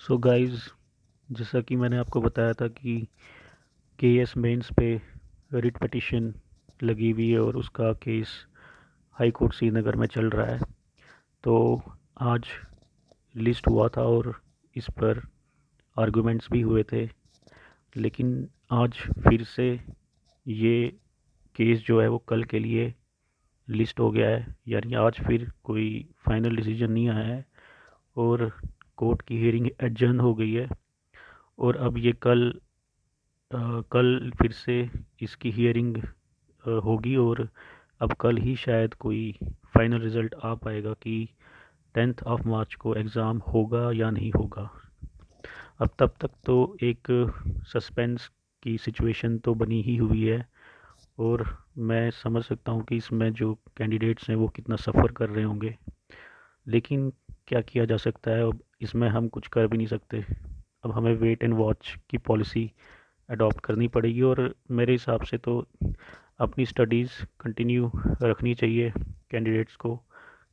So guys, जैसा कि मैंने आपको बताया था कि केएस मेंस पे रिट पिटीशन लगी हुई है और उसका केस हाई कोर्ट श्रीनगर में चल रहा है। तो आज लिस्ट हुआ था और इस पर आर्गुमेंट्स भी हुए थे, लेकिन आज फिर से ये केस जो है वो कल के लिए लिस्ट हो गया है। यानी आज फिर कोई फाइनल डिसीजन नहीं आया है और कोर्ट की हियरिंग एडजर्न हो गई है। और अब ये कल फिर से इसकी हियरिंग होगी और अब कल ही शायद कोई फाइनल रिज़ल्ट आ पाएगा कि 10 मार्च को एग्ज़ाम होगा या नहीं होगा। अब तब तक तो एक सस्पेंस की सिचुएशन तो बनी ही हुई है और मैं समझ सकता हूँ कि इसमें जो कैंडिडेट्स हैं वो कितना सफ़र कर रहे होंगे। लेकिन क्या किया जा सकता है, अब इसमें हम कुछ कर भी नहीं सकते। अब हमें वेट एंड वॉच की पॉलिसी अडॉप्ट करनी पड़ेगी और मेरे हिसाब से तो अपनी स्टडीज़ कंटिन्यू रखनी चाहिए कैंडिडेट्स को,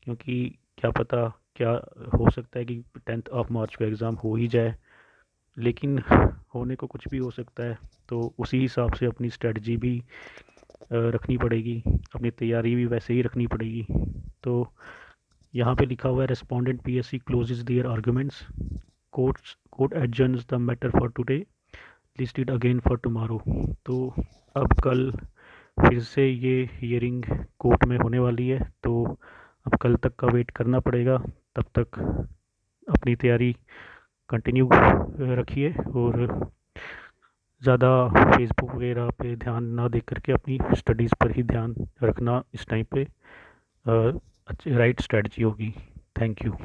क्योंकि क्या पता क्या हो सकता है कि 10 मार्च को एग्ज़ाम हो ही जाए। लेकिन होने को कुछ भी हो सकता है, तो उसी हिसाब से अपनी स्ट्रेटजी भी रखनी पड़ेगी, अपनी तैयारी भी वैसे ही रखनी पड़ेगी। तो यहाँ पे लिखा हुआ है respondent PSC closes their arguments, court adjourns the matter for today, listed again for tomorrow. तो अब कल फिर से ये हियरिंग कोर्ट में होने वाली है, तो अब कल तक का वेट करना पड़ेगा। तब तक अपनी तैयारी कंटिन्यू रखिए और ज़्यादा फेसबुक वगैरह पे ध्यान ना दे करके अपनी स्टडीज़ पर ही ध्यान रखना इस टाइम पे अच्छी राइट स्ट्रेटजी होगी। Thank you.